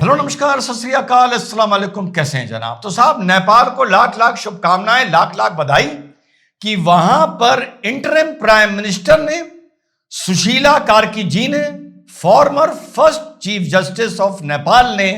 Hello, नमस्कार, सत श्री अकाल, अस्सलाम वालेकुम। कैसे हैं जनाब? तो साहब, नेपाल को लाख लाख शुभकामनाएं, लाख लाख बधाई कि वहां पर इंटरिम प्राइम मिनिस्टर ने, सुशीला कार्की जी ने, farmer first chief justice of Nepal ने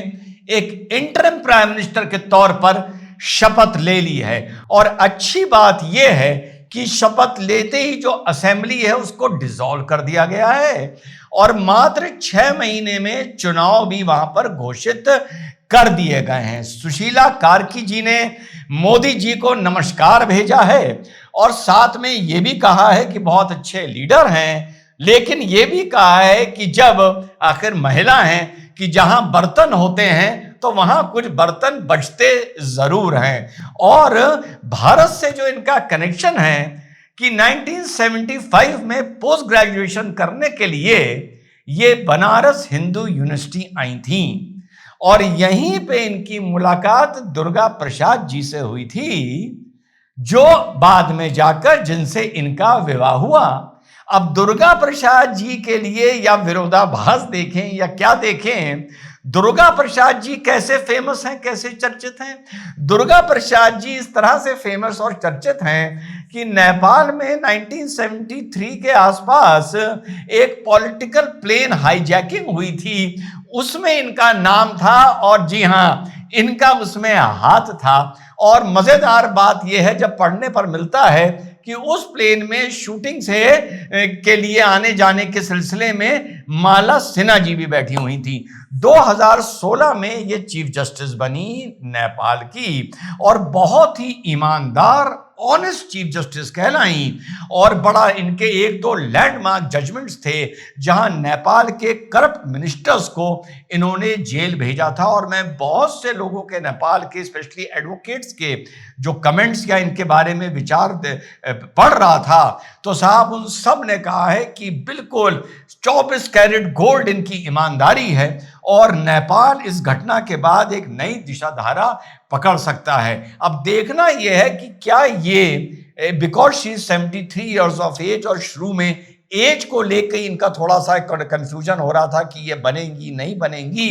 एक इंटरिम प्राइम मिनिस्टर के तौर पर शपथ ले ली है। और अच्छी बात यह है कि शपथ लेते ही जो असेंबली है उसको डिसॉल्व कर दिया गया है और मात्र 6 महीने में चुनाव भी वहां पर घोषित कर दिए गए हैं। सुशीला कार्की जी ने मोदी जी को नमस्कार भेजा है और साथ में यह भी कहा है कि बहुत अच्छे लीडर हैं, लेकिन यह भी कहा है कि जब आखिर महिला हैं कि जहां बर्तन होते हैं तो वहां कुछ बर्तन बचते जरूर हैं। और भारत से जो इनका कनेक्शन है कि 1975 में पोस्ट ग्रेजुएशन करने के लिए ये बनारस हिंदू यूनिवर्सिटी आई थी और यहीं पे इनकी मुलाकात दुर्गा प्रसाद जी से हुई थी, जो बाद में जाकर जिनसे इनका विवाह हुआ। अब दुर्गा प्रसाद जी के लिए या विरोधाभास देखें या क्या देखें, दुर्गा प्रसाद जी कैसे फेमस हैं, कैसे चर्चित हैं? दुर्गा प्रसाद जी इस तरह से फेमस और चर्चित हैं कि नेपाल में 1973 के आसपास एक पॉलिटिकल प्लेन हाईजैकिंग हुई थी, उसमें इनका नाम था और जी हां, इनका उसमें हाथ था। और मजेदार बात यह है, जब पढ़ने पर मिलता है कि उस प्लेन में शूटिंग से के लिए आने जाने के सिलसिले में माला सिन्हा जी भी बैठी हुई थी। 2016 में ये चीफ जस्टिस बनी नेपाल की और बहुत ही ईमानदार ऑनेस्ट चीफ जस्टिस कहलाई। और बड़ा इनके एक दो लैंडमार्क जजमेंट्स थे जहां नेपाल के करप्ट मिनिस्टर्स को इन्होंने जेल भेजा था। और मैं बहुत से लोगों के, नेपाल के स्पेशली एडवोकेट्स के जो कमेंट्स या इनके बारे में विचार पढ़ रहा था, तो साहब उन सब ने कहा है कि बिल्कुल 24 कैरेट गोल्ड इनकी ईमानदारी है और नेपाल इस घटना के बाद एक नई दिशाधारा पकड़ सकता है। अब देखना यह है कि क्या ये because she is 73 years of age और शुरू में एज को लेकर इनका थोड़ा सा कंफ्यूजन हो रहा था कि ये बनेंगी नहीं बनेंगी,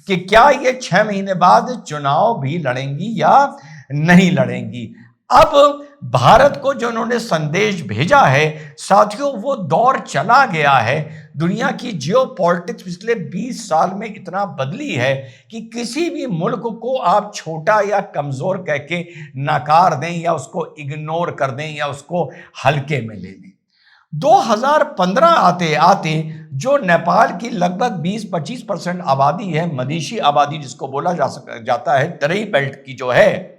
कि क्या ये 6 महीने बाद चुनाव भी लड़ेंगी या नहीं लड़ेंगी। अब भारत को जो उन्होंने संदेश भेजा है साथियों, वो दौर चला गया है। दुनिया की जियोपॉलिटिक्स पिछले 20 साल में इतना बदली है कि किसी भी मुल्क को आप छोटा या कमजोर कह के नकार दें या उसको इग्नोर कर दें या उसको हल्के में ले लें। 2015 आते आते जो नेपाल की लगभग 20-25% आबादी है, मधेशी आबादी जिसको बोला जाता है, तराई बेल्ट की जो है,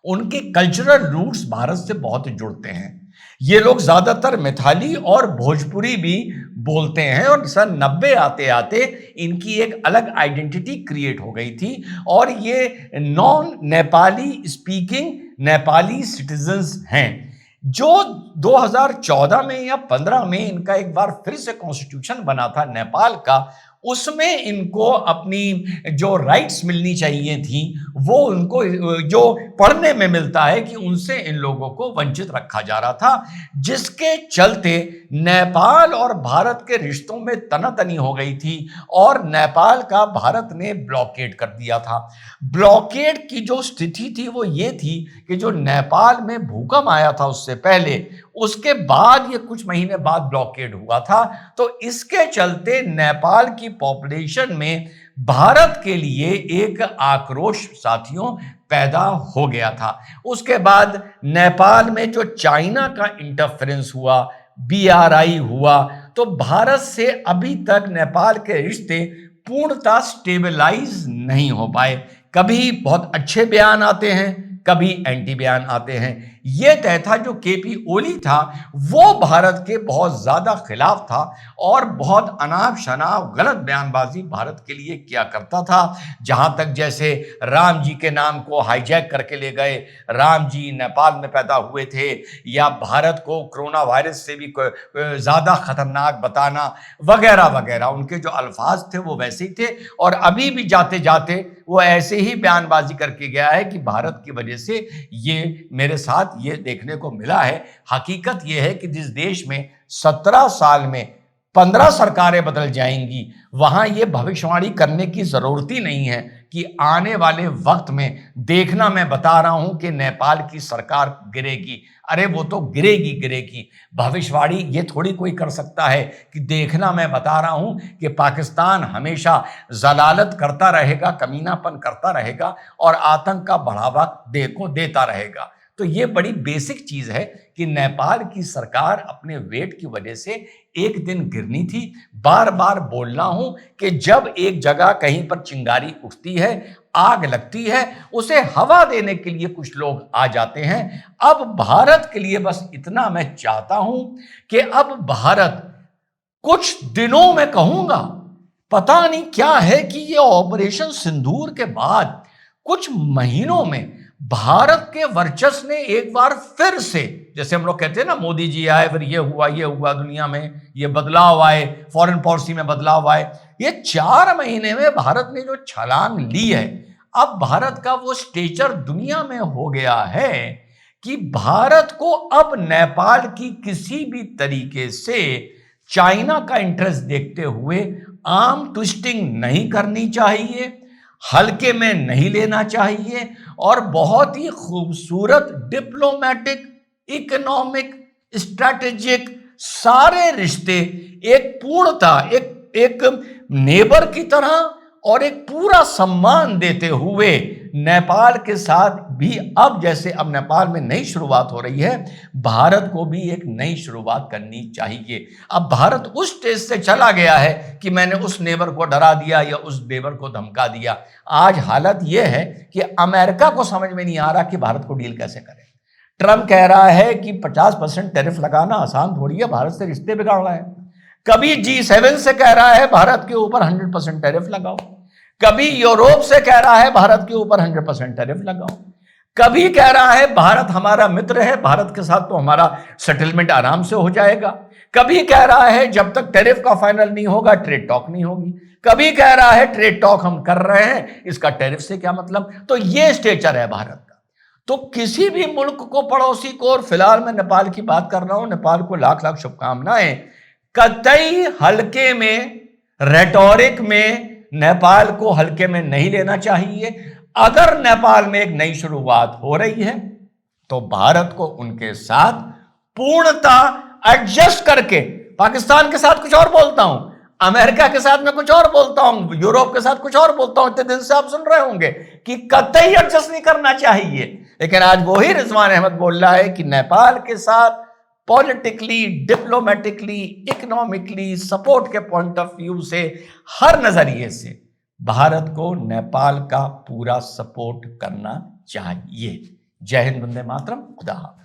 उनके कल्चरल रूट्स भारत से बहुत जुड़ते हैं। ये लोग ज्यादातर मैथिली और भोजपुरी भी बोलते हैं और सन 90 आते आते इनकी एक अलग आइडेंटिटी क्रिएट हो गई थी और ये non Nepali speaking Nepali citizens हैं। जो 2014 में या 15 में इनका एक बार फिर से कॉन्स्टिट्यूशन बना था नेपाल का, उसमें इनको अपनी जो राइट्स मिलनी चाहिए थी वो उनको जो पढ़ने में मिलता है कि उनसे इन लोगों को वंचित रखा जा रहा था, जिसके चलते नेपाल और भारत के रिश्तों में तनातनी हो गई थी और नेपाल का भारत ने ब्लॉकेड कर दिया था। ब्लॉकेड की जो स्थिति थी वो ये थी कि जो नेपाल में भूकंप आया था उससे पहले, उसके बाद ये कुछ महीने बाद ब्लॉकेड हुआ था, तो इसके चलते नेपाल की पॉपुलेशन में भारत के लिए एक आक्रोश साथियों पैदा हो गया था। उसके बाद नेपाल में जो चाइना का इंटरफेरेंस हुआ, BRI हुआ, तो भारत से अभी तक नेपाल के रिश्ते पूर्णतः स्टेबलाइज नहीं हो पाए। कभी बहुत अच्छे बयान आते हैं, कभी एंटी बयान आते हैं। यह तय था जो KP ओली था वो भारत के बहुत ज्यादा खिलाफ था और बहुत अनाप शनाप गलत बयानबाजी भारत के लिए किया करता था। जहां तक जैसे राम जी के नाम को हाईजैक करके ले गए, राम जी नेपाल में पैदा हुए थे, या भारत को कोरोना वायरस से भी ज्यादा खतरनाक बताना वगैरह वगैरह, उनके जो अल्फाज थे वो वैसे ही थे। और अभी भी जाते जाते वो ऐसे ही बयानबाजी करके गया है कि भारत की वजह से ये मेरे साथ ये देखने को मिला है। हकीकत ये है कि जिस देश में 17 साल में 15 सरकारें बदल जाएंगी, वहां ये भविष्यवाणी करने की जरूरत ही नहीं है कि आने वाले वक्त में देखना, मैं बता रहा हूं कि नेपाल की सरकार गिरेगी। अरे वो तो गिरेगी गिरेगी। भविष्यवाणी ये थोड़ी कोई कर सकता है कि देखना, मैं बता रहा हूं कि पाकिस्तान हमेशा जलालत करता रहेगा, कमीनापन करता रहेगा और आतंक का बढ़ावा देता रहेगा। तो ये बड़ी बेसिक चीज है कि नेपाल की सरकार अपने वेट की वजह से एक दिन गिरनी थी। बार बार बोल रहा हूं कि जब एक जगह कहीं पर चिंगारी उठती है, आग लगती है, उसे हवा देने के लिए कुछ लोग आ जाते हैं। अब भारत के लिए बस इतना मैं चाहता हूं कि अब भारत कुछ दिनों में, कहूंगा पता नहीं क्या है, कि ये ऑपरेशन सिंदूर के बाद कुछ महीनों में भारत के वर्चस्व ने एक बार फिर से, जैसे हम लोग कहते हैं ना, मोदी जी आए फिर ये हुआ दुनिया में, ये बदलाव आए, फॉरेन पॉलिसी में बदलाव आए। ये 4 महीने में भारत ने जो छलांग ली है, अब भारत का वो स्टेचर दुनिया में हो गया है कि भारत को अब नेपाल की किसी भी तरीके से चाइना का इंटरेस्ट देखते हुए आर्म ट्विस्टिंग नहीं करनी चाहिए, हल्के में नहीं लेना चाहिए और बहुत ही खूबसूरत डिप्लोमेटिक, इकोनॉमिक, स्ट्रैटेजिक सारे रिश्ते एक पूर्णता, एक नेबर की तरह और एक पूरा सम्मान देते हुए नेपाल के साथ भी, अब जैसे अब नेपाल में नई शुरुआत हो रही है, भारत को भी एक नई शुरुआत करनी चाहिए। अब भारत उस स्टेज से चला गया है कि मैंने उस नेबर को डरा दिया या उस नेबर को धमका दिया। आज हालत यह है कि अमेरिका को समझ में नहीं आ रहा कि भारत को डील कैसे करें। ट्रंप कह रहा है कि 50% टैरिफ लगाना आसान थोड़ी है, भारत से रिश्ते बिगाड़ रहा है। कभी G7 से कह रहा है भारत के ऊपर 100% टैरिफ लगाओ, कभी यूरोप से कह रहा है भारत के ऊपर 100% टैरिफ लगाओ, कभी कह रहा है भारत हमारा मित्र है, भारत के साथ तो हमारा सेटलमेंट आराम से हो जाएगा, कभी कह रहा है जब तक टैरिफ का फाइनल नहीं होगा ट्रेड टॉक नहीं होगी, कभी कह रहा है ट्रेड टॉक हम कर रहे हैं, इसका टैरिफ से क्या मतलब। तो ये स्टेचर है भारत का। तो किसी भी मुल्क को, पड़ोसी को, और फिलहाल मैं नेपाल की बात कर रहा हूं, नेपाल को लाख लाख शुभकामनाएं, कतई हल्के में, रेटोरिक में नेपाल को हल्के में नहीं लेना चाहिए। अगर नेपाल में एक नई शुरुआत हो रही है तो भारत को उनके साथ पूर्णता एडजस्ट करके, पाकिस्तान के साथ कुछ और बोलता हूं, अमेरिका के साथ मैं कुछ और बोलता हूं, यूरोप के साथ कुछ और बोलता हूं, इतने दिन से आप सुन रहे होंगे कि कतई एडजस्ट नहीं करना चाहिए। लेकिन आज वही रिजवान अहमद बोल रहा है कि नेपाल के साथ पॉलिटिकली, डिप्लोमेटिकली, इकोनॉमिकली, सपोर्ट के पॉइंट ऑफ व्यू से, हर नजरिए से भारत को नेपाल का पूरा सपोर्ट करना चाहिए। जय हिंद, वंदे मातरम, खुदा हाफिज।